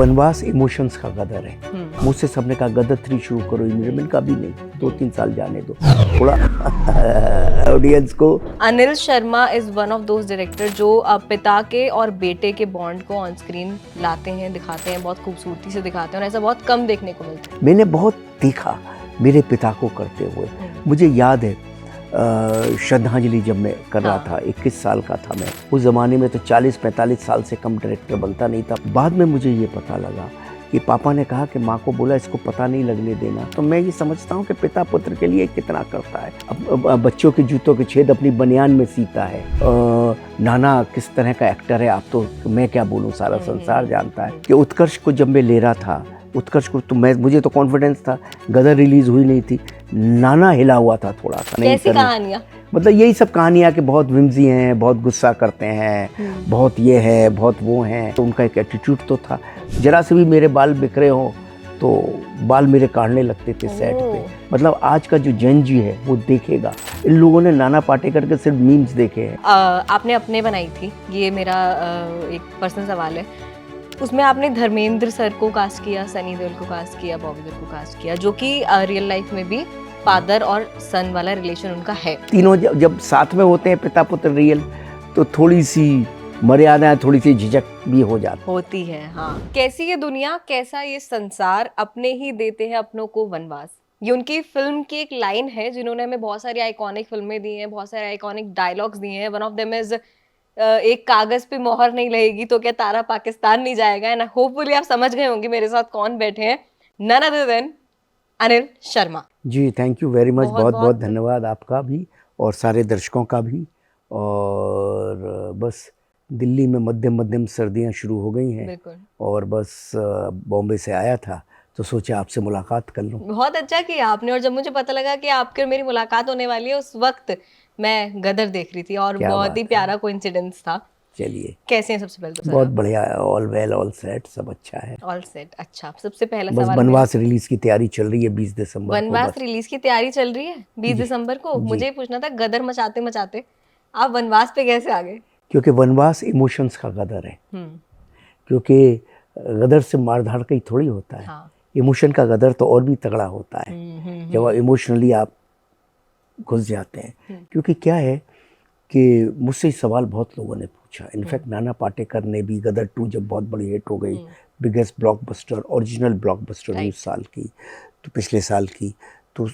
वनवास इमोशंस का गदर है। मुझसे सबने कहा गदर 3 शुरू करो, मैंने कहा अभी नहीं, 2-3 साल जाने दो थोड़ा ऑडियंस को। Anil Sharma is one of those director जो पिता के और बेटे के बॉन्ड को ऑन स्क्रीन लाते हैं, दिखाते हैं, बहुत खूबसूरती से दिखाते हैं और ऐसा बहुत कम देखने को मिलता है। मैंने बहुत देखा मेरे पिता को करते हुए। मुझे याद है श्रद्धांजलि जब मैं कर रहा था, 21 साल का था मैं। उस ज़माने में तो 40-45 साल से कम डायरेक्टर बनता नहीं था। बाद में मुझे ये पता लगा कि पापा ने कहा कि माँ को बोला इसको पता नहीं लगने देना। तो मैं ये समझता हूँ कि पिता पुत्र के लिए कितना करता है। अब बच्चों के जूतों के छेद अपनी बनियान में सीता है। नाना किस तरह का एक्टर है, आप तो मैं क्या बोलूँ, सारा संसार जानता है कि उत्कर्ष को जब मैं ले रहा था, उत्कर्ष को तो मुझे तो कॉन्फिडेंस था, गदर रिलीज हुई नहीं थी, नाना हिला हुआ था थोड़ा सा। कैसी कहानियाँ? मतलब यही सब कहानियाँ कि बहुत विमजी हैं, बहुत गुस्सा करते हैं, बहुत ये है, बहुत वो हैं। तो उनका एक एटीट्यूड तो था। जरा से भी मेरे बाल बिखरे हों तो बाल मेरे काटने लगते थे सेट पे। मतलब आज का जो जन जी है वो देखेगा। इन लोगों ने नाना पाटेकर के सिर्फ मीम्स देखे हैं। आपने अपने बनाई थी, ये मेरा एक पर्सनल सवाल है। उसमें आपने धर्मेंद्र सर को कास्ट किया, सनी देओल को कास्ट किया, बॉबी देओल को कास्ट किया, जो कि रियल लाइफ में भी फादर और सन वाला रिलेशन उनका है। तीनों जब साथ में होते हैं पिता पुत्र रियल, तो थोड़ी सी मर्यादा, थोड़ी सी झिझक भी होती है। हाँ, कैसी ये दुनिया, कैसा ये संसार, अपने ही देते हैं अपनों को वनवास। ये उनकी फिल्म की एक लाइन है जिन्होंने हमें बहुत सारी आइकॉनिक फिल्में दी हैं, बहुत सारे आइकॉनिक डायलॉग्स दिए हैं। वन ऑफ देम इज एक कागज पे मोहर नहीं लगेगी तो क्या तारा पाकिस्तान नहीं जाएगा। एंड होपफुली आप समझ गए होंगे मेरे साथ कौन बैठे हैं। None other than Anil Sharma ji. Thank you very much. बहुत बहुत धन्यवाद आपका भी और सारे दर्शकों का भी। और बस दिल्ली में मध्यम मध्यम सर्दियां शुरू हो गई हैं और बस बॉम्बे से आया था तो सोचा आपसे मुलाकात कर लूं। बहुत अच्छा किया आपने। और जब मुझे पता लगा कि आपके और मेरी मुलाकात होने वाली है, उस वक्त मैं गदर देख रही थी और बहुत ही प्यारा कोइंसिडेंस था। चलिए, कैसे हैं सबसे पहले तो? बहुत बढ़िया, ऑल वेल, ऑल सेट, सब अच्छा है। All set. अच्छा, सबसे पहला बस सवाल, वनवास रिलीज की तैयारी चल रही है 20 दिसंबर को। वनवास रिलीज की तैयारी चल रही है 20 दिसंबर को। मुझे ये पूछना था, गदर मचाते मचाते आप वनवास पे कैसे आ गए? क्योंकि वनवास इमोशंस का गदर है। क्योंकि गदर से मारधाड़ कहीं थोड़ी होता है। हाँ। इमोशन का गदर तो और भी तगड़ा होता है जब इमोशनली आप घुस जाते हैं। क्योंकि क्या है कि मुझसे सवाल बहुत लोगों ने पूछा। इनफैक्ट नाना पाटेकर ने भी, गदर 2 जब बहुत बड़ी हिट हो गई, बिगेस्ट ब्लॉकबस्टर, ओरिजिनल ब्लॉकबस्टर हुई उस साल की, तो पिछले साल की, तो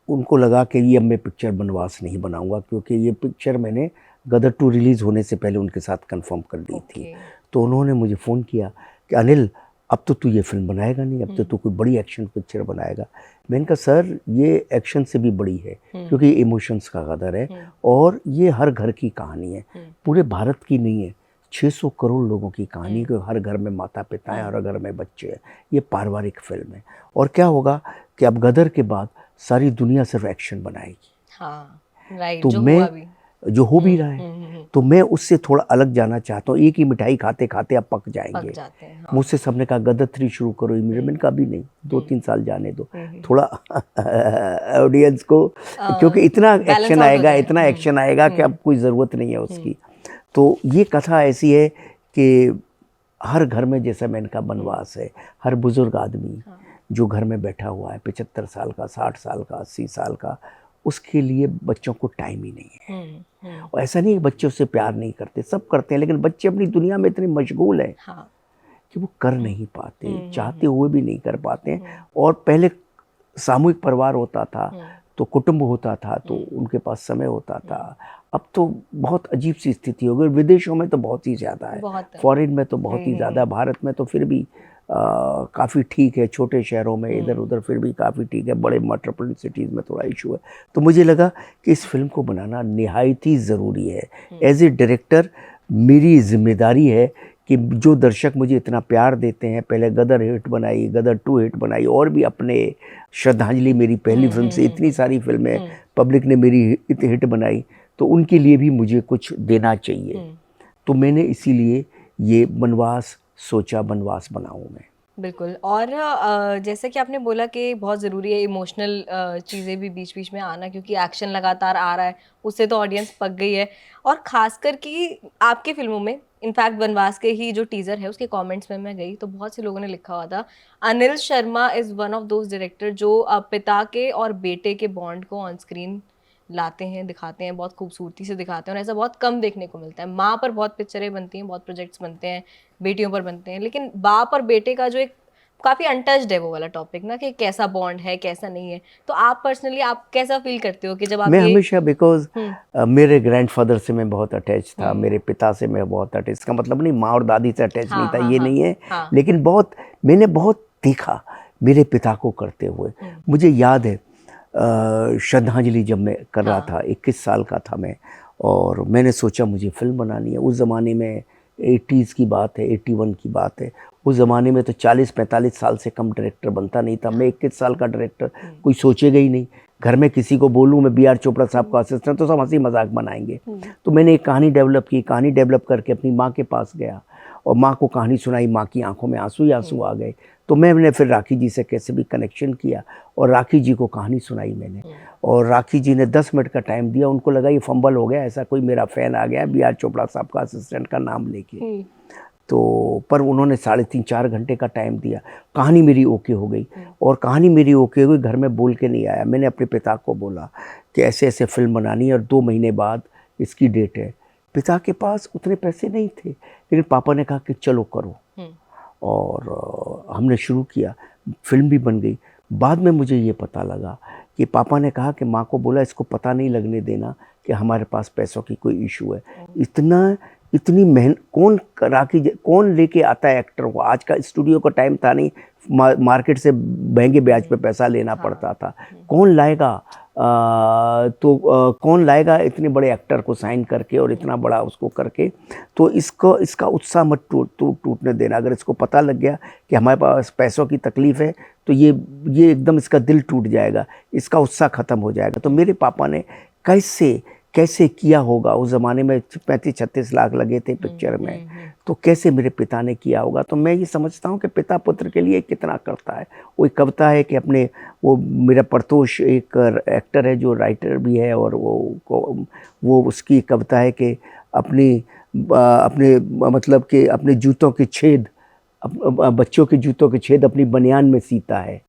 उनको लगा कि ये अब मैं पिक्चर वनवास नहीं बनाऊंगा, क्योंकि ये पिक्चर मैंने गदर 2 रिलीज़ होने से पहले उनके साथ कंफर्म कर दी थी। तो उन्होंने मुझे फ़ोन किया कि अनिल अब तो तू ये फिल्म बनाएगा नहीं, अब तो तू कोई बड़ी एक्शन पिक्चर बनाएगा। मैंने कहा सर ये एक्शन से भी बड़ी है, क्योंकि ये इमोशंस का गदर है और ये हर घर की कहानी है, पूरे भारत की नहीं है, 600 करोड़ लोगों की कहानी है। हर घर में माता पिता हैं, हर घर में बच्चे हैं। ये पारिवारिक फिल्म है। और क्या होगा कि अब गदर के बाद सारी दुनिया सिर्फ एक्शन बनाएगी। हाँ, राइट, तो मैं जो हो भी रहा है, तो मैं उससे थोड़ा अलग जाना चाहता हूँ। एक ही मिठाई खाते खाते अब पक जाएंगे। हाँ। मुझसे सबने कहा गदर 3 शुरू करो, मैंने कहा अभी नहीं, 2-3 साल जाने दो थोड़ा ऑडियंस को, क्योंकि इतना एक्शन आएगा, इतना एक्शन आएगा कि अब कोई ज़रूरत नहीं है उसकी। तो ये कथा ऐसी है कि हर घर में, जैसा मैंने कहा वनवास है, हर बुजुर्ग आदमी जो घर में बैठा हुआ है, 75 साल का, 60 साल का, 80 साल का, उसके लिए बच्चों को टाइम ही नहीं है। और ऐसा नहीं है बच्चे उससे प्यार नहीं करते, सब करते हैं, लेकिन बच्चे अपनी दुनिया में इतने मशगूल हैं कि वो कर नहीं पाते, चाहते हुए भी नहीं कर पाते हैं। और पहले सामूहिक परिवार होता था, तो कुटुंब होता था, तो उनके पास समय होता था। अब तो बहुत अजीब सी स्थिति हो गई। विदेशों में तो बहुत ही ज़्यादा है, फॉरेन में तो बहुत ही ज़्यादा, भारत में तो फिर भी काफ़ी ठीक है, छोटे शहरों में इधर उधर फिर भी काफ़ी ठीक है, बड़े मेट्रोपॉलिटन सिटीज़ में थोड़ा इशू है। तो मुझे लगा कि इस फिल्म को बनाना निहायत ही ज़रूरी है। एज ए डायरेक्टर मेरी जिम्मेदारी है कि जो दर्शक मुझे इतना प्यार देते हैं, पहले गदर हिट बनाई, गदर 2 हिट बनाई, और भी अपने श्रद्धांजलि मेरी पहली फिल्म से इतनी सारी फिल्में पब्लिक ने मेरी हिट बनाई, तो उनके लिए भी मुझे कुछ देना चाहिए। तो मैंने इसीलिए ये वनवास सोचा, वनवास बनाऊँ मैं। बिल्कुल। और जैसे कि आपने बोला कि बहुत ज़रूरी है इमोशनल चीज़ें भी बीच बीच में आना, क्योंकि एक्शन लगातार आ रहा है, उससे तो ऑडियंस पक गई है। और ख़ासकर कि आपकी फ़िल्मों में इनफैक्ट वनवास के ही जो टीजर है उसके कमेंट्स में मैं गई तो बहुत से लोगों ने लिखा हुआ था, Anil Sharma is one of those director जो पिता के और बेटे के बॉन्ड को ऑन स्क्रीन लाते हैं, दिखाते हैं, बहुत खूबसूरती से दिखाते हैं, और ऐसा बहुत कम देखने को मिलता है। माँ पर बहुत पिक्चरें बनती हैं, बहुत प्रोजेक्ट्स बनते हैं, बेटियों पर बनते हैं, लेकिन बाप और बेटे का जो एक काफी अनटच्ड है वो वाला टॉपिक ना, कि कैसा बॉन्ड है कैसा नहीं है। तो आप पर्सनली आप कैसा फील करते हो कि जब आप मैं ये हमेशा बिकॉज मेरे ग्रैंडफादर से मैं बहुत अटैच था, मेरे पिता से मैं बहुत अटैच, इसका मतलब नहीं माँ और दादी से अटैच नहीं था, ये नहीं है, लेकिन बहुत मैंने बहुत देखा मेरे पिता को करते हुए। मुझे याद है श्रद्धांजलि जब मैं कर रहा था, 21 साल का था मैं, और मैंने सोचा मुझे फिल्म बनानी है। उस ज़माने में 80s की बात है, 81 की बात है। उस ज़माने में तो 40-45 साल से कम डायरेक्टर बनता नहीं था। मैं 21 साल का डायरेक्टर, कोई सोचेगा ही नहीं। घर में किसी को बोलूँ मैं बी आर चोपड़ा साहब का असिस्टेंट, तो सब हंसी मजाक बनाएंगे। तो मैंने एक कहानी डेवलप की, कहानी डेवलप करके अपनी माँ के पास गया और माँ को कहानी सुनाई। माँ की आंखों में आंसू ही आंसू आ गए। तो मैंने फिर राखी जी से कैसे भी कनेक्शन किया और राखी जी को कहानी सुनाई मैंने, और राखी जी ने 10 मिनट का टाइम दिया। उनको लगा ये फंबल हो गया, ऐसा कोई मेरा फ़ैन आ गया बी आर चोपड़ा साहब का असिस्टेंट का नाम लेके। तो पर उन्होंने 3.5-4 घंटे का टाइम दिया। कहानी मेरी ओके हो गई, और कहानी मेरी ओके हो गई, घर में बोल के नहीं आया। मैंने अपने पिता को बोला कि ऐसे ऐसे फिल्म बनानी है और 2 महीने बाद इसकी डेट है। पिता के पास उतने पैसे नहीं थे, लेकिन पापा ने कहा कि चलो करो, और हमने शुरू किया। फिल्म भी बन गई। बाद में मुझे ये पता लगा कि पापा ने कहा कि माँ को बोला इसको पता नहीं लगने देना कि हमारे पास पैसों की कोई इशू है। इतनी मेहनत कौन लेके आता है एक्टर को? आज का स्टूडियो का टाइम था नहीं, मार्केट से महंगे ब्याज पे पैसा लेना पड़ता था। कौन लाएगा? कौन लाएगा इतने बड़े एक्टर को साइन करके और इतना बड़ा उसको करके? तो इसका उत्साह मत टूटने देना। अगर इसको पता लग गया कि हमारे पास पैसों की तकलीफ़ है तो ये एकदम इसका दिल टूट जाएगा, इसका उत्साह ख़त्म हो जाएगा। तो मेरे पापा ने कैसे किया होगा? उस ज़माने में 35-36 लाख लगे थे पिक्चर में, तो कैसे मेरे पिता ने किया होगा? तो मैं ये समझता हूँ कि पिता पुत्र के लिए कितना करता है। वो एक कविता है कि वो मेरा परतोष एक एक्टर है जो राइटर भी है, और वो उसकी कविता है कि अपने मतलब कि अपने जूतों के छेद, बच्चों के जूतों के छेद अपनी बनियान में सीता है।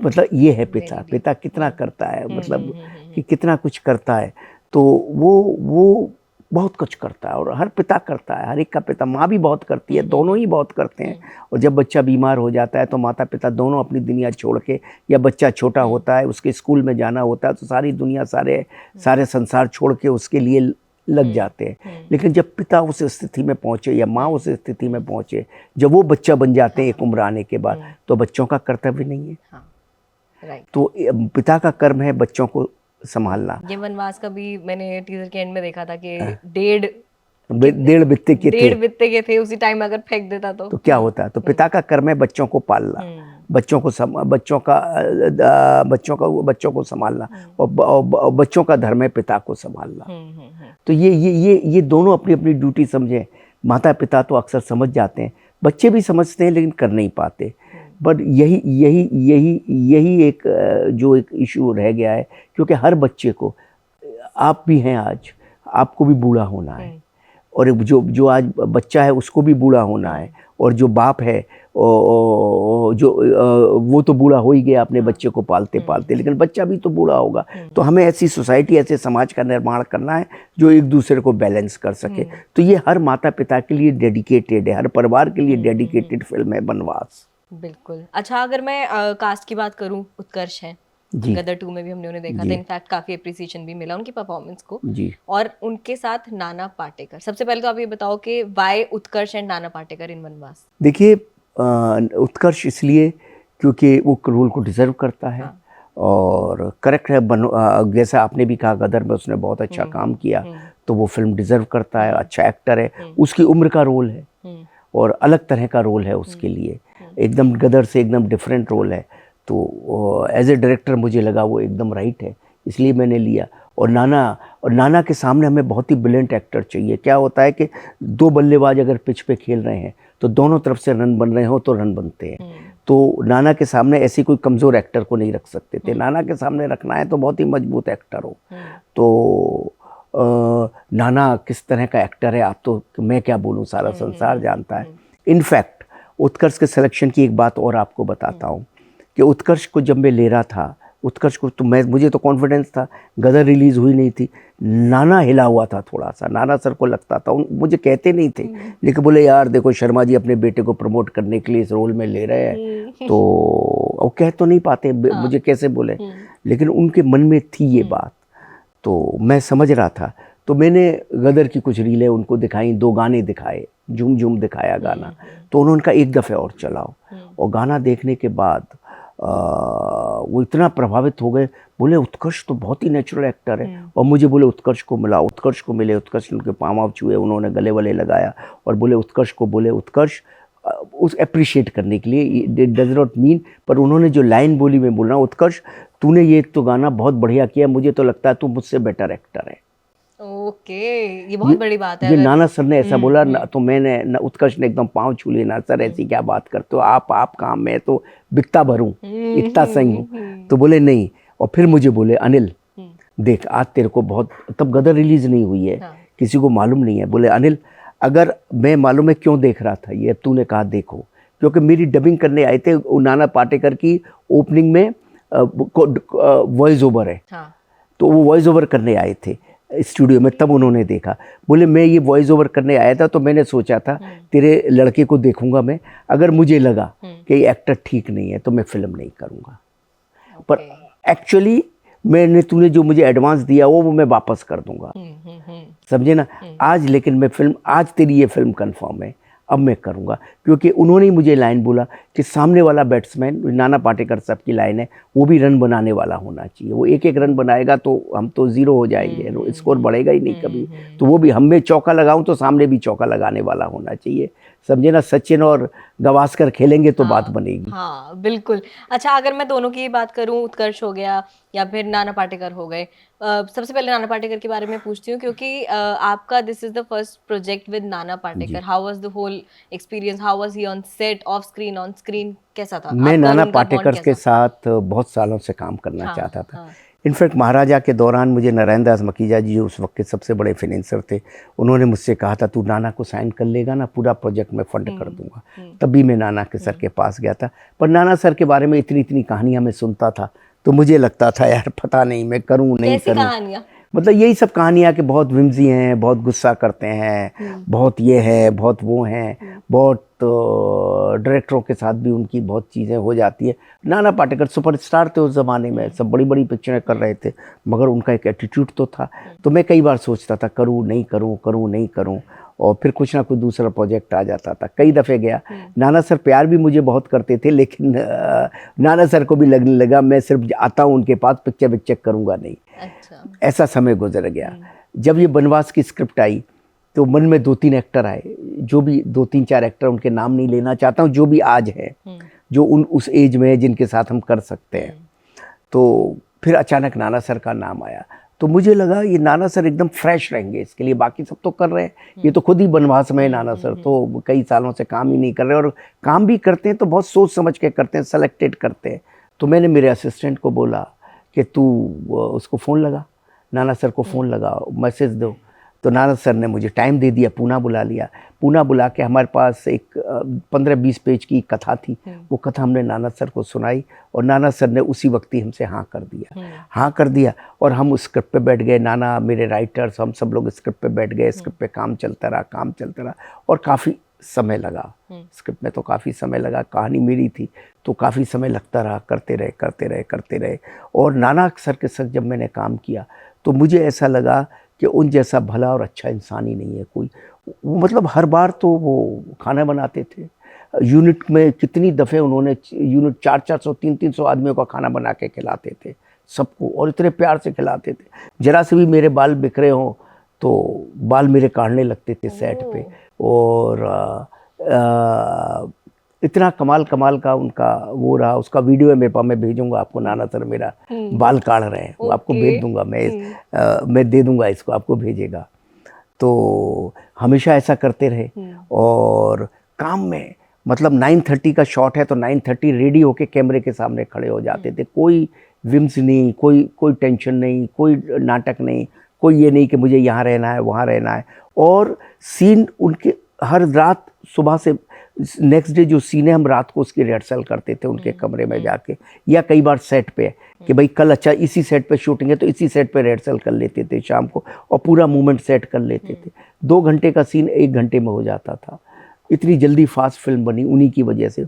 मतलब ये है पिता कितना करता है, मतलब कि कितना कुछ करता है। तो वो बहुत कुछ करता है, और हर पिता करता है, हर एक का पिता। माँ भी बहुत करती है, दोनों ही बहुत करते हैं। और जब बच्चा बीमार हो जाता है तो माता पिता दोनों अपनी दुनिया छोड़ के, या बच्चा छोटा होता है उसके स्कूल में जाना होता है तो सारी दुनिया सारे संसार छोड़ के उसके लिए लग जाते हैं। लेकिन जब पिता उस स्थिति में पहुँचे या माँ उस स्थिति में पहुँचे, जब वो बच्चा बन जाते हैं एक उम्र आने के बाद, तो बच्चों का कर्तव्य नहीं है। तो पिता का कर्म है बच्चों को संभालना। ये वनवास का भी मैंने टीजर के एंड में देखा था कि डेढ़ बित्ते के थे, उसी टाइम अगर फेंक देता तो क्या होता? तो पिता का कर्म है बच्चों को पालना, बच्चों को संभालना, और बच्चों का धर्म है पिता को संभालना। तो ये दोनों अपनी अपनी ड्यूटी समझें। माता पिता तो अक्सर समझ जाते हैं, बच्चे भी समझते हैं लेकिन कर नहीं पाते। बट यही एक जो एक इशू रह गया है, क्योंकि हर बच्चे को, आप भी हैं आज, आपको भी बूढ़ा होना है, और जो आज बच्चा है उसको भी बूढ़ा होना है, और जो बाप है वो तो बूढ़ा हो ही गया अपने बच्चे को पालते पालते, लेकिन बच्चा भी तो बूढ़ा होगा। तो हमें ऐसी सोसाइटी, ऐसे समाज का निर्माण करना है जो एक दूसरे को बैलेंस कर सके। तो ये हर माता पिता के लिए डेडिकेटेड है, हर परिवार के लिए डेडिकेटेड फिल्म है वनवास। बिल्कुल। अच्छा, अगर मैं कास्ट की बात करूं, उत्कर्ष है, गदर 2 में भी हमने उन्हें देखा था, इनफैक्ट काफी अप्रिसिएशन भी मिला उनकी परफॉर्मेंस को जी। और उनके साथ नाना पाटेकर। सबसे पहले तो आप ये बताओ कि why Utkarsh and Nana Patekar इन वनवास? देखिए, उत्कर्ष इसलिए क्योंकि वो रोल को डिजर्व करता है। और करेक्ट है, जैसा आपने भी कहा गदर में उसने बहुत अच्छा काम किया, तो वो फिल्म डिजर्व करता है। अच्छा एक्टर है, उसकी उम्र का रोल है और अलग तरह का रोल है उसके लिए, एकदम गदर से एकदम डिफरेंट रोल है। तो एज ए डायरेक्टर मुझे लगा वो एकदम राइट है, इसलिए मैंने लिया। और नाना के सामने हमें बहुत ही ब्रिलियंट एक्टर चाहिए। क्या होता है कि 2 बल्लेबाज अगर पिच पे खेल रहे हैं तो दोनों तरफ से रन बन रहे हो तो रन बनते हैं। तो नाना के सामने ऐसी कोई कमज़ोर एक्टर को नहीं रख सकते थे। नाना के सामने रखना है तो बहुत ही मजबूत एक्टर हो। तो नाना किस तरह का एक्टर है, आप तो मैं क्या बोलूँ, सारा संसार जानता है। इनफैक्ट उत्कर्ष के सिलेक्शन की एक बात और आपको बताता हूँ कि उत्कर्ष को जब मैं ले रहा था, उत्कर्ष को तो मुझे तो कॉन्फिडेंस था, गदर रिलीज़ हुई नहीं थी, नाना हिला हुआ था थोड़ा सा, नाना सर को लगता था, मुझे कहते नहीं थे, लेकिन बोले यार देखो शर्मा जी अपने बेटे को प्रमोट करने के लिए इस रोल में ले रहे हैं, तो वो कह तो नहीं पाते, मुझे कैसे बोले, लेकिन उनके मन में थी ये बात, तो मैं समझ रहा था। तो मैंने गदर की कुछ रीलें उनको दिखाई, 2 गाने दिखाए, झूम झूम दिखाया गाना, तो उन्होंने कहा एक दफ़े और चलाओ, और गाना देखने के बाद वो इतना प्रभावित हो गए, बोले उत्कर्ष तो बहुत ही नेचुरल एक्टर है, और मुझे बोले उत्कर्ष को मिला, उत्कर्ष को मिले, उत्कर्ष उनके पाँव छुए, उन्होंने गले वले लगाया और बोले उत्कर्ष को, बोले उत्कर्ष उस अप्रिशिएट करने के लिए, इट डज नॉट मीन, पर उन्होंने जो लाइन बोली मैं बोल रहा हूँ, उत्कर्ष तूने ये तो गाना बहुत बढ़िया किया, मुझे तो लगता है तू मुझसे बेटर एक्टर है। ओके, ये बहुत बड़ी बात है। ये नाना सर ने ऐसा बोला ना, तो मैंने उत्कर्ष ने एकदम पाँव छू लिए, ना सर ऐसी क्या बात करते हो आप काम में तो बिकता भरूं, इतना सही हूँ, तो बोले नहीं। और फिर मुझे बोले अनिल देख आज तेरे को बहुत, तब गदर रिलीज नहीं हुई है, किसी को मालूम नहीं है, बोले अनिल अगर मैं मालूम है क्यों देख रहा था ये, अब तूने कहा देखो, क्योंकि मेरी डबिंग करने आए थे, नाना पाटेकर की ओपनिंग में वॉइस ओवर है, तो वो वॉइस ओवर करने आए थे स्टूडियो में, तब उन्होंने देखा, बोले मैं ये वॉइस ओवर करने आया था, तो मैंने सोचा था तेरे लड़के को देखूंगा मैं, अगर मुझे लगा कि ये एक्टर ठीक नहीं है तो मैं फिल्म नहीं करूंगा, पर एक्चुअली मैंने तूने जो मुझे एडवांस दिया वो मैं वापस कर दूंगा, समझे ना। आज लेकिन मैं फिल्म, आज तेरी ये फिल्म कंफर्म है, अब मैं करूंगा, क्योंकि उन्होंने ही मुझे लाइन बोला कि सामने वाला बैट्समैन, नाना पाटेकर साहब की लाइन है, वो भी रन बनाने वाला होना चाहिए, वो एक एक रन बनाएगा तो हम तो जीरो हो जाएंगे, स्कोर बढ़ेगा ही नहीं कभी, तो वो भी हम में चौका लगाऊं तो सामने भी चौका लगाने वाला होना चाहिए, समझे ना। सचिन और गवास्कर खेलेंगे तो बात बनेगी। हाँ बिल्कुल। अच्छा, अगर मैं दोनों की बात करूं, उत्कर्ष हो गया या फिर नाना पाटेकर हो गए, सबसे पहले नाना पाटेकर के बारे में पूछती हूँ, क्योंकि आपका this is the first project with Nana Patekar. How was the whole experience, how was he on set, off screen, on screen, कैसा था? मैं नाना पाटेकर के साथ बहुत सालों से काम करना चाहता था। इनफैक्ट महाराजा के दौरान मुझे नारायण दास मकीजा जी जो उस वक्त के सबसे बड़े फाइनेंसर थे, उन्होंने मुझसे कहा था तू नाना को साइन कर लेगा ना, पूरा प्रोजेक्ट मैं फंड कर दूंगा। तभी मैं नाना के सर के पास गया था, पर नाना सर के बारे में इतनी इतनी कहानियां मैं सुनता था, तो मुझे लगता था यार पता नहीं मैं करूं नहीं करूं, मतलब यही सब कहानियाँ कि बहुत विम्जी हैं, बहुत गुस्सा करते हैं, बहुत ये है, बहुत वो हैं, बहुत डायरेक्टरों के साथ भी उनकी बहुत चीज़ें हो जाती है। नाना पाटेकर सुपरस्टार थे उस ज़माने में, सब बड़ी बड़ी पिक्चरें कर रहे थे, मगर उनका एक एटीट्यूड तो था। तो मैं कई बार सोचता था करूँ नहीं करूँ, करूँ नहीं करूँ, और फिर कुछ ना कुछ दूसरा प्रोजेक्ट आ जाता था। कई दफ़े गया, नाना सर प्यार भी मुझे बहुत करते थे, लेकिन नाना सर को भी लगने लगा मैं सिर्फ आता हूँ उनके पास, पिक्चर करूँगा नहीं। अच्छा। ऐसा समय गुजर गया। जब ये बनवास की स्क्रिप्ट आई तो मन में 2-3 एक्टर आए, जो भी 2-3-4 एक्टर, उनके नाम नहीं लेना चाहता हूँ, जो भी आज है, जो उस एज में है जिनके साथ हम कर सकते हैं। तो फिर अचानक नाना सर का नाम आया, तो मुझे लगा ये नाना सर एकदम फ्रेश रहेंगे इसके लिए, बाकी सब तो कर रहे हैं, ये तो खुद ही बनवास में है नाना सर, तो कई सालों से काम ही नहीं कर रहे, और काम भी करते हैं तो बहुत सोच समझ के करते हैं, सेलेक्टेड करते हैं। तो मैंने मेरे असिस्टेंट को बोला कि तू उसको फ़ोन लगा, नाना सर को फ़ोन लगा, मैसेज दो। तो नाना सर ने मुझे टाइम दे दिया, पूना बुला लिया। पूना बुला के हमारे पास एक 15-20 पेज की कथा थी, वो कथा हमने नाना सर को सुनाई, और नाना सर ने उसी वक्त ही हमसे हाँ कर दिया, और हम उस स्क्रिप्ट पे बैठ गए। नाना, मेरे राइटर्स, हम सब लोग स्क्रिप्ट पे बैठ गए, स्क्रिप्ट पे काम चलता रहा, और काफ़ी समय लगा स्क्रिप्ट में, तो काफ़ी समय लगा, कहानी मेरी थी तो काफ़ी समय लगता रहा, करते रहे। और नाना सर के साथ जब मैंने काम किया तो मुझे ऐसा लगा कि उन जैसा भला और अच्छा इंसान ही नहीं है कोई। वो मतलब हर बार तो वो खाना बनाते थे, यूनिट में कितनी दफ़े उन्होंने यूनिट 400-400, 300-300 आदमियों का खाना बना के खिलाते थे सबको, और इतने प्यार से खिलाते थे। जरा से भी मेरे बाल बिखरे हों तो बाल मेरे काटने लगते थे सेट पे, और इतना कमाल का उनका वो रहा। उसका वीडियो है मेरे पास, मैं भेजूंगा आपको, नाना सर मेरा बाल काट रहे हैं, वो आपको भेज दूंगा मैं दे दूंगा इसको, आपको भेजेगा। तो हमेशा ऐसा करते रहे, और काम में मतलब 9:30 का शॉट है तो 9:30 रेडी होके कैमरे के सामने खड़े हो जाते थे, कोई विम्स नहीं, कोई टेंशन नहीं, कोई नाटक नहीं, कोई ये नहीं कि मुझे यहाँ रहना है वहाँ रहना है। और सीन उनके हर रात सुबह से नेक्स्ट डे जो सीन है हम रात को उसकी रिहर्सल करते थे उनके कमरे में जाके, या कई बार सेट पे कि भाई कल अच्छा इसी सेट पे शूटिंग है तो इसी सेट पे रिहर्सल कर लेते थे शाम को और पूरा मूवमेंट सेट कर लेते थे। 2 घंटे का सीन 1 घंटे में हो जाता था। इतनी जल्दी फास्ट फिल्म बनी उन्हीं की वजह से।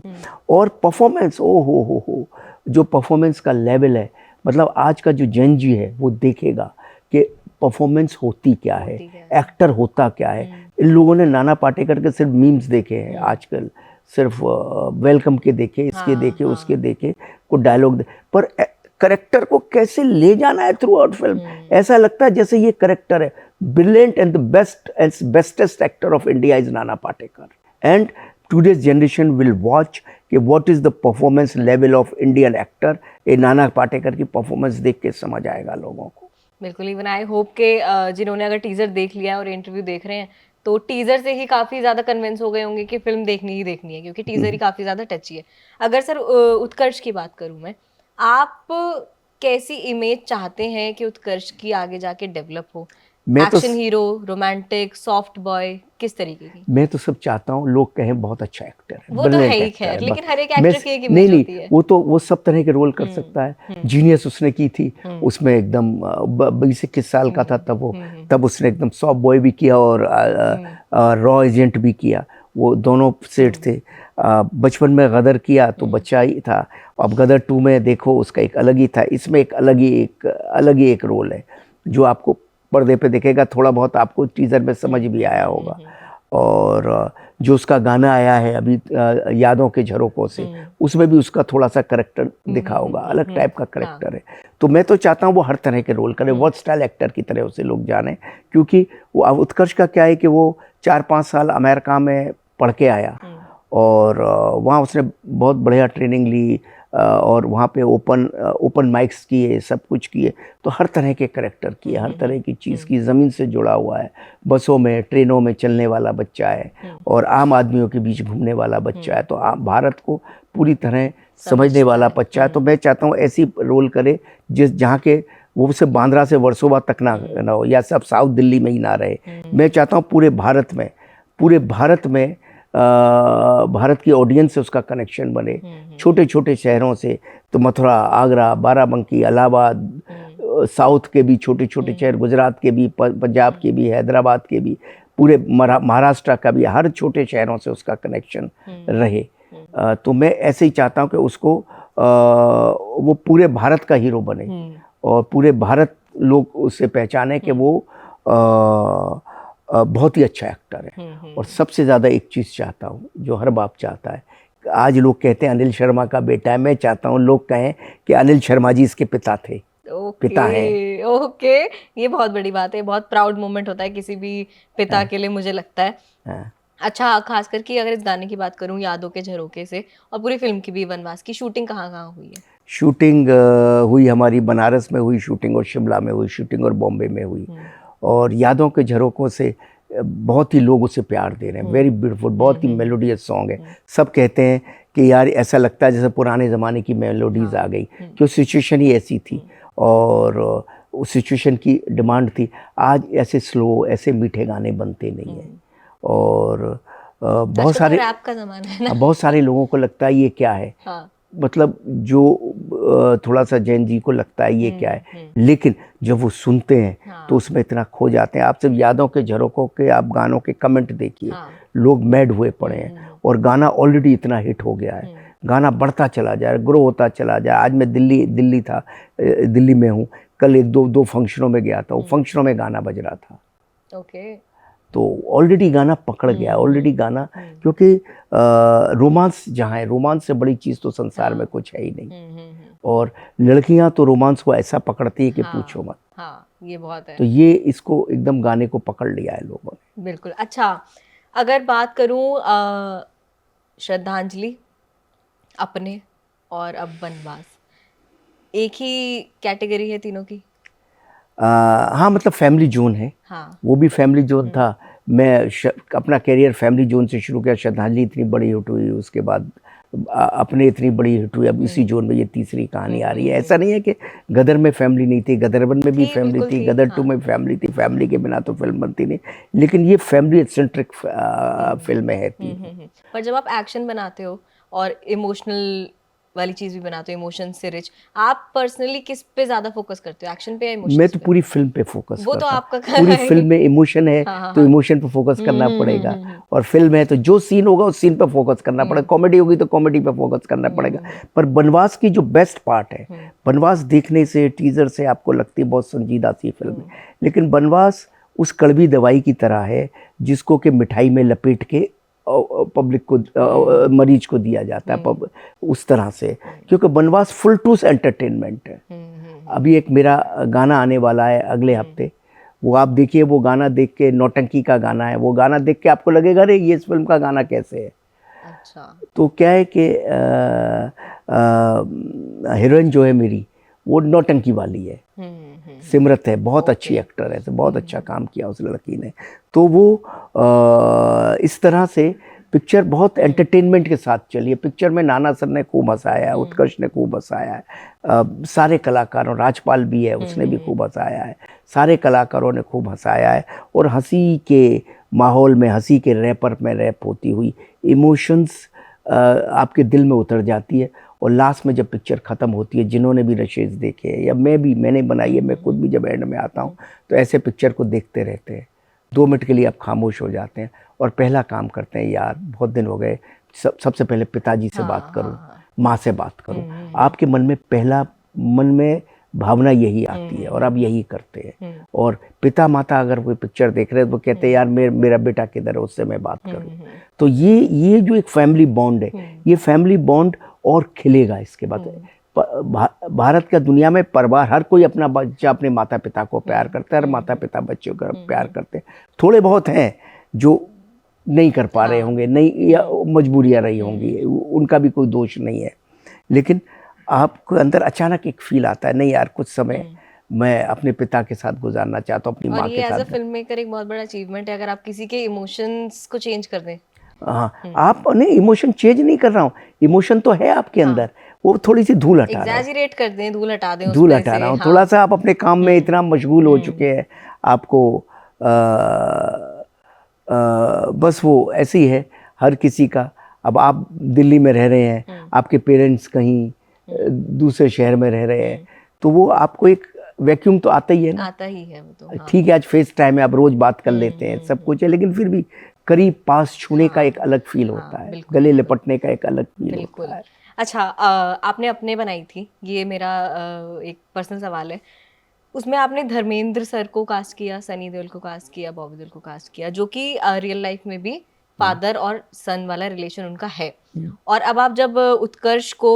और परफॉर्मेंस, ओ हो जो परफॉर्मेंस का लेवल है, मतलब आज का जो जेन जी है वो देखेगा कि परफॉर्मेंस होती क्या है, एक्टर होता क्या है। इन लोगों ने नाना पाटेकर के सिर्फ मीम्स देखे हैं आजकल, सिर्फ वेलकम के देखे, इसके देखे, उसके देखे, को डायलॉग पर करेक्टर को कैसे ले जाना है थ्रू आउट फिल्म, ऐसा लगता है जैसे ये करेक्टर है। Brilliant and the best and bestest actor of India is Nana Patekar, and today's generation will watch कि what is the performance level of Indian actor। ये नाना पाटेकर की परफॉर्मेंस देख के समझ आएगा लोगों को। बिल्कुल। इवन आई होप के जिन्होंने अगर टीजर देख लिया है और इंटरव्यू देख रहे हैं तो टीजर से ही काफी ज्यादा कन्विंस हो गए होंगे कि फिल्म देखनी ही देखनी है, क्योंकि टीजर ही काफी ज्यादा टची है। अगर सर उत्कर्ष की बात करूं मैं, आप कैसी इमेज चाहते हैं कि उत्कर्ष की आगे जाके डेवलप हो? Action hero, romantic, soft boy, किस तरीके की? मैं तो सब चाहता हूँ लोग कहें बहुत अच्छा एक्टर है, वो तो है ही खैर, लेकिन हर एक एक्टर की एक इमेज होती है। वो सब तरह के रोल कर सकता है। जीनियस उसने की थी, उसमें एकदम 20-21 साल का था तब उसने एकदम सॉफ्ट बॉय भी किया और रॉ एजेंट भी किया, वो दोनों सेट थे। बचपन में गदर किया तो बच्चा ही था, अब गदर 2 में देखो उसका एक अलग ही था, इसमें एक अलग ही एक रोल है जो आपको पर्दे पे दिखेगा, थोड़ा बहुत आपको टीजर में समझ भी आया होगा। और जो उसका गाना आया है अभी यादों के झरोकों से, उसमें भी उसका थोड़ा सा करेक्टर दिखा होगा, अलग टाइप का करेक्टर है। तो मैं तो चाहता हूँ वो हर तरह के रोल करे, वर्थ स्टाइल एक्टर की तरह उसे लोग जाने, क्योंकि वो उत्कर्ष का क्या है कि वो 4-5 साल अमेरिका में पढ़ के आया और वहाँ उसने बहुत बढ़िया ट्रेनिंग ली और वहाँ पे ओपन माइक्स किए, सब कुछ किए, तो हर तरह के करेक्टर किए, हर तरह की चीज़ की, ज़मीन से जुड़ा हुआ है, बसों में ट्रेनों में चलने वाला बच्चा है और आम आदमियों के बीच घूमने वाला बच्चा है, तो भारत को पूरी तरह समझने वाला बच्चा है। तो मैं चाहता हूँ ऐसी रोल करे जहाँ के वो सिर्फ बांद्रा से वर्सोवा तक ना हो या सब साउथ दिल्ली में ही ना रहे। मैं चाहता हूँ पूरे भारत में भारत की ऑडियंस से उसका कनेक्शन बने, छोटे छोटे शहरों से, तो मथुरा, आगरा, बाराबंकी, इलाहाबाद, साउथ के भी छोटे छोटे शहर, गुजरात के भी, पंजाब के भी, हैदराबाद के भी, पूरे महाराष्ट्र का भी, हर छोटे शहरों से उसका कनेक्शन रहे। तो मैं ऐसे ही चाहता हूँ कि उसको वो पूरे भारत का हीरो बने और पूरे भारत लोग उससे पहचाने कि वो बहुत ही अच्छा एक्टर है। और सबसे ज़्यादा एक चीज़ चाहता हूँ जो हर बाप चाहता है, आज लोग कहते हैं अनिल शर्मा का बेटा है, मैं चाहता हूँ लोग कहें कि अनिल शर्मा जी इसके पिता थे, पिता हैं। ओके, ये बहुत बड़ी बात है, बहुत प्राउड मोमेंट होता है किसी भी पिता के लिए, मुझे लगता है। अच्छा, खास करके अगर इस गाने की बात करूँ यादों के झरोके से, और पूरी फिल्म की भी, वनवास की शूटिंग कहाँ हुई है? शूटिंग हुई हमारी बनारस में हुई शूटिंग, और शिमला में हुई शूटिंग, और बॉम्बे में हुई। और यादों के झरोकों से बहुत ही लोग उसे प्यार दे रहे हैं, वेरी ब्यूटीफुल, बहुत ही मेलोडियस सॉन्ग है। सब कहते हैं कि यार ऐसा लगता है जैसे पुराने ज़माने की मेलोडीज आ गई, क्यों सिचुएशन ही ऐसी थी और उस सिचुएशन की डिमांड थी। आज ऐसे स्लो, ऐसे मीठे गाने बनते नहीं हैं। और बहुत सारे रैप का ज़माना है ना, बहुत सारे लोगों को लगता है ये क्या है, मतलब जो थोड़ा सा जैन जी को लगता है ये क्या है, लेकिन जब वो सुनते हैं तो उसमें इतना खो जाते हैं। आप सिर्फ यादों के झरोकों के आप गानों के कमेंट देखिए, लोग मैड हुए पड़े हैं और गाना ऑलरेडी इतना हिट हो गया है, गाना बढ़ता चला जाए, ग्रो होता चला जाए। आज मैं दिल्ली में हूँ, कल एक दो फंक्शनों में गया था, वो फंक्शनों में गाना बज रहा था। तो ऑलरेडी गाना पकड़ गया, ऑलरेडी गाना, क्योंकि रोमांस जहाँ है, रोमांस से बड़ी चीज़ तो संसार में कुछ है ही नहीं। और लड़कियां तो रोमांस को ऐसा पकड़ती है कि पूछो मत। ये बहुत है। तो ये इसको एकदम गाने को पकड़ लिया है लोगों ने। बिल्कुल। अच्छा, अगर बात करूँ श्रद्धांजलि, अपने और अब वनवास, एक ही कैटेगरी है तीनों की? हाँ, मतलब फैमिली जोन है। वो भी फैमिली जोन था। मैं अपना करियर फैमिली जोन से शुरू किया, श्रद्धांजलि इतनी बड़ी हिट हुई, उसके बाद अपने इतनी बड़ी हिट हुई, अब इसी जोन में ये तीसरी कहानी आ रही है। ऐसा नहीं है कि गदर में फैमिली नहीं थी, गदर 1 में भी थी, फैमिली बिल्कुल थी, थी, गदर 2 हाँ। में फैमिली थी, फैमिली के बिना तो फिल्म बनती नहीं। लेकिन ये फैमिली सेंट्रिक फिल्में हैं तीन। पर जब आप एक्शन बनाते हो और इमोशनल वाली चीज भी बनाते हो, इमोशन से रिच, आप पर्सनली किस पे ज्यादा फोकस करते हो, एक्शन पे या मैं इमोशंस तो पे? पूरी फिल्म पे फोकस वो तो करता हूँ। आपका पूरी है फिल्म में इमोशन है हाँ, हाँ, तो हाँ। इमोशन पे फोकस करना पड़ेगा, और फिल्म है तो जो सीन होगा उस सीन पे फोकस करना पड़ेगा। कॉमेडी होगी तो कॉमेडी पे फोकस करना पड़ेगा। पर बनवास की जो बेस्ट पार्ट है, बनवास देखने से, टीजर से आपको लगती है बहुत संजीदा सी फिल्म है, लेकिन बनवास उस कड़वी दवाई की तरह है जिसको कि मिठाई में लपेट के पब्लिक को, मरीज को दिया जाता है उस तरह से, क्योंकि बनवास फुल टूस एंटरटेनमेंट है। अभी एक मेरा गाना आने वाला है अगले हफ्ते, वो आप देखिए, वो गाना देख के, नौटंकी का गाना है, वो गाना देख के आपको लगेगा अरे ये इस फिल्म का गाना कैसे है। अच्छा। तो क्या है कि हीरोइन जो है मेरी वो नौटंकी वाली है, सिमरत है, बहुत अच्छी एक्टर है, तो बहुत अच्छा काम किया उस लड़की ने। तो वो इस तरह से पिक्चर बहुत एंटरटेनमेंट के साथ चली है। पिक्चर में नाना सर ने खूब हंसाया है, उत्कर्ष ने खूब हंसाया है, सारे कलाकारों, राजपाल भी है उसने भी खूब हंसाया है, सारे कलाकारों ने खूब हंसाया है। और हंसी के माहौल में, हंसी के रैपर में रैप होती हुई इमोशंस आपके दिल में उतर जाती है। और लास्ट में जब पिक्चर ख़त्म होती है, जिन्होंने भी रशेज देखे हैं, या मैंने बनाई है, मैं खुद भी जब एंड में आता हूँ तो ऐसे पिक्चर को देखते रहते हैं, 2 मिनट के लिए आप खामोश हो जाते हैं और पहला काम करते हैं, यार बहुत दिन हो गए, सबसे पहले पिताजी से बात करूं, माँ से बात करूं। आपके मन में भावना यही आती है और आप यही करते हैं। और पिता माता अगर कोई पिक्चर देख रहे हैं तो कहते हैं यार मेरा बेटा किधर है, उससे मैं बात करूं। तो ये जो एक फैमिली बॉन्ड है, ये फैमिली बॉन्ड और खिलेगा इसके बाद। भारत का दुनिया में परिवार, हर कोई अपना बच्चा, अपने माता पिता को प्यार करता है, हर माता पिता बच्चों को प्यार करते हैं। थोड़े बहुत हैं जो नहीं कर पा रहे होंगे, नहीं, या मजबूरियां रही होंगी, उनका भी कोई दोष नहीं है। लेकिन आपको अंदर अचानक एक फील आता है, नहीं यार कुछ समय मैं अपने पिता के साथ गुजारना चाहता हूँ, अपनी माँ के साथ। और ये एज अ फिल्म मेकर एक बहुत बड़ा अचीवमेंट है अगर आप किसी के इमोशंस को चेंज कर दें। हाँ, आप नहीं, इमोशन चेंज नहीं कर रहा हूँ, इमोशन तो है आपके अंदर, वो थोड़ी सी धूल हटा रहा हूँ, एग्जैजरेट कर दें, धूल हटा दें, धूल हटा रहा हूँ। थोड़ा सा आप अपने काम में इतना मशगूल हो चुके हैं, आपको बस वो ऐसी है हर किसी का। अब आप दिल्ली में रह रहे हैं, आपके पेरेंट्स कहीं दूसरे शहर में रह रहे हैं, तो वो आपको एक वैक्यूम तो आता ही है ना, आता ही है वो तो। ठीक है, आज फेस टाइम है, आप रोज बात कर लेते हैं, सब कुछ है, लेकिन फिर भी करीब पास छूने का एक अलग फील होता है, गले लिपटने का एक अलग फील होता है। अच्छा, आपने अपने बनाई थी, ये मेरा एक पर्सनल सवाल है, उसमें आपने धर्मेंद्र सर को कास्ट किया, सनी देओल को कास्ट किया, बॉबी देओल को कास्ट किया, जो कि रियल लाइफ में भी फादर और सन वाला रिलेशन उनका है। और अब आप जब उत्कर्ष को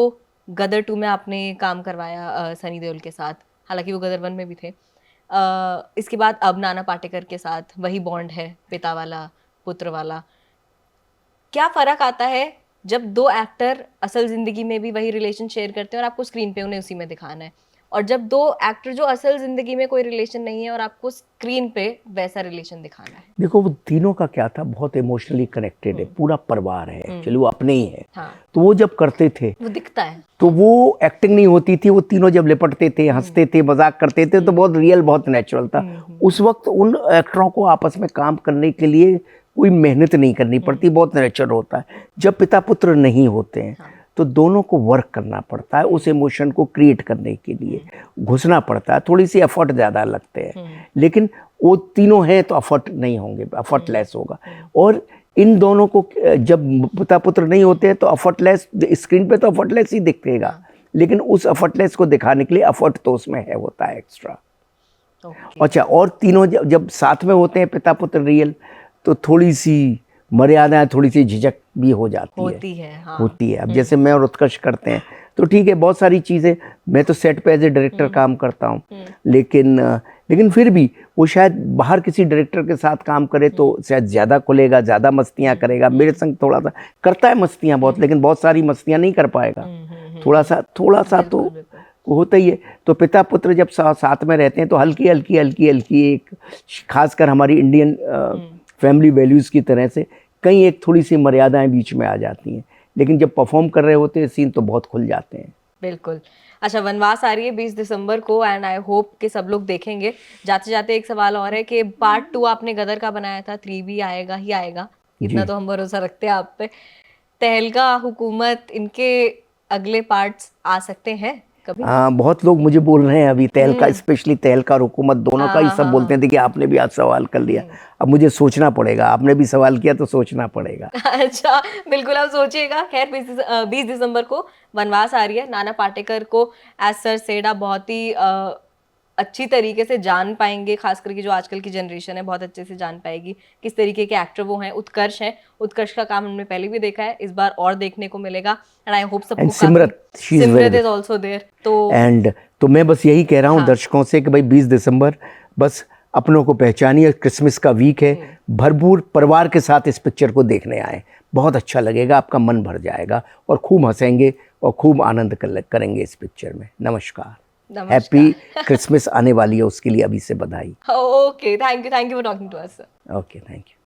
गदर 2 में आपने काम करवाया सनी देओल के साथ, हालांकि वो गदर 1 में भी थे, इसके बाद अब नाना पाटेकर के साथ वही बॉन्ड है, पिता वाला पुत्र वाला। क्या फर्क आता है जब 2 एक्टर असल जिंदगी में भी वही रिलेशन शेयर करते हैं और आपको स्क्रीन पे उन्हें उसी में दिखाना है, और जब 2 एक्टर जो असल जिंदगी में कोई रिलेशन नहीं है और आपको स्क्रीन पे वैसा रिलेशन दिखाना है? देखो, वो तीनों का क्या था, बहुत इमोशनली कनेक्टेड है, पूरा परिवार है, एक्चुअली वो अपने ही है। हाँ। तो वो जब करते थे, वो दिखता है, तो वो एक्टिंग नहीं होती थी, वो तीनों जब लिपटते थे, हंसते थे, मजाक करते थे, तो बहुत रियल, बहुत नेचुरल था। उस वक्त उन एक्टरों को आपस में काम करने के लिए कोई मेहनत नहीं करनी पड़ती, बहुत नेचुरल होता है। जब पिता पुत्र नहीं होते हैं तो दोनों को वर्क करना पड़ता है, उस इमोशन को क्रिएट करने के लिए घुसना पड़ता है, थोड़ी सी एफर्ट ज़्यादा लगते हैं। लेकिन वो तीनों हैं तो एफर्ट नहीं होंगे, एफर्ट लेस होगा। और इन दोनों को जब पिता पुत्र नहीं होते हैं तो एफर्टलेस, स्क्रीन पे तो एफर्टलेस ही दिखेगा, लेकिन उस एफर्टलेस को दिखाने के लिए एफर्ट तो उसमें है, होता है एक्स्ट्रा। अच्छा, और तीनों जब साथ में होते हैं पिता पुत्र रियल, तो थोड़ी सी मर्यादाएं, थोड़ी सी झिझक भी हो जाती है। हाँ। होती है। अब जैसे मैं और उत्कर्ष करते हैं तो ठीक है, बहुत सारी चीज़ें, मैं तो सेट पे एज ए डायरेक्टर काम करता हूँ, लेकिन फिर भी वो शायद बाहर किसी डायरेक्टर के साथ काम करे तो शायद ज़्यादा खुलेगा, ज़्यादा मस्तियाँ करेगा। मेरे संग थोड़ा सा करता है मस्तियाँ बहुत, लेकिन बहुत सारी मस्तियाँ नहीं कर पाएगा, थोड़ा सा तो होता ही है। तो पिता पुत्र जब साथ में रहते हैं तो हल्की हल्की एक, खासकर हमारी इंडियन फैमिली वैल्यूज़ की तरह से कहीं एक थोड़ी सी मर्यादाएं बीच में आ जाती हैं। लेकिन जब परफॉर्म कर रहे होते हैं सीन तो बहुत खुल जाते हैं। बिल्कुल। अच्छा, वनवास आ रही है 20 दिसंबर को एंड आई होप कि सब लोग देखेंगे। जाते जाते एक सवाल और है कि पार्ट 2 आपने गदर का बनाया था, 3 भी आएगा ही आएगा, इतना जी। तो हम भरोसा रखते हैं आप पे। तहलका, हुकूमत, इनके अगले पार्ट्स आ सकते हैं कभी? हाँ, बहुत लोग मुझे बोल रहे हैं अभी तहलका, स्पेशली तहलका और हुकूमत दोनों का ही हाँ सब हाँ बोलते हाँ। हैं। देखिए आपने भी आज सवाल कर लिया, अब मुझे सोचना पड़ेगा। आपने भी सवाल किया तो सोचना पड़ेगा। अच्छा, बिल्कुल आप सोचिएगा। खैर 20 दिसंबर को वनवास आ रही है। नाना पाटेकर को एज सर सेड आप बहुत ही अच्छी तरीके से जान पाएंगे, खास करके जो आजकल की जनरेशन है बहुत अच्छे से जान पाएगी किस तरीके के एक्टर वो हैं। उत्कर्ष हैं, उत्कर्ष का काम हमने पहले भी देखा है, इस बार और देखने को मिलेगा एंड आई होप सबको एंड काफी। Simrat, she is very Simrat is good. Also there. तो एंड तो मैं बस यही कह रहा हूँ दर्शकों से कि भाई 20 दिसंबर बस अपनों को पहचानिए। क्रिसमस का वीक है, भरपूर परिवार के साथ इस पिक्चर को देखने आए। बहुत अच्छा लगेगा, आपका मन भर जाएगा और खूब हंसेंगे और खूब आनंद करेंगे इस पिक्चर में। नमस्कार, हैप्पी क्रिसमस आने वाली है, उसके लिए अभी से बधाई। Okay, thank you for talking to us sir. Okay, thank you.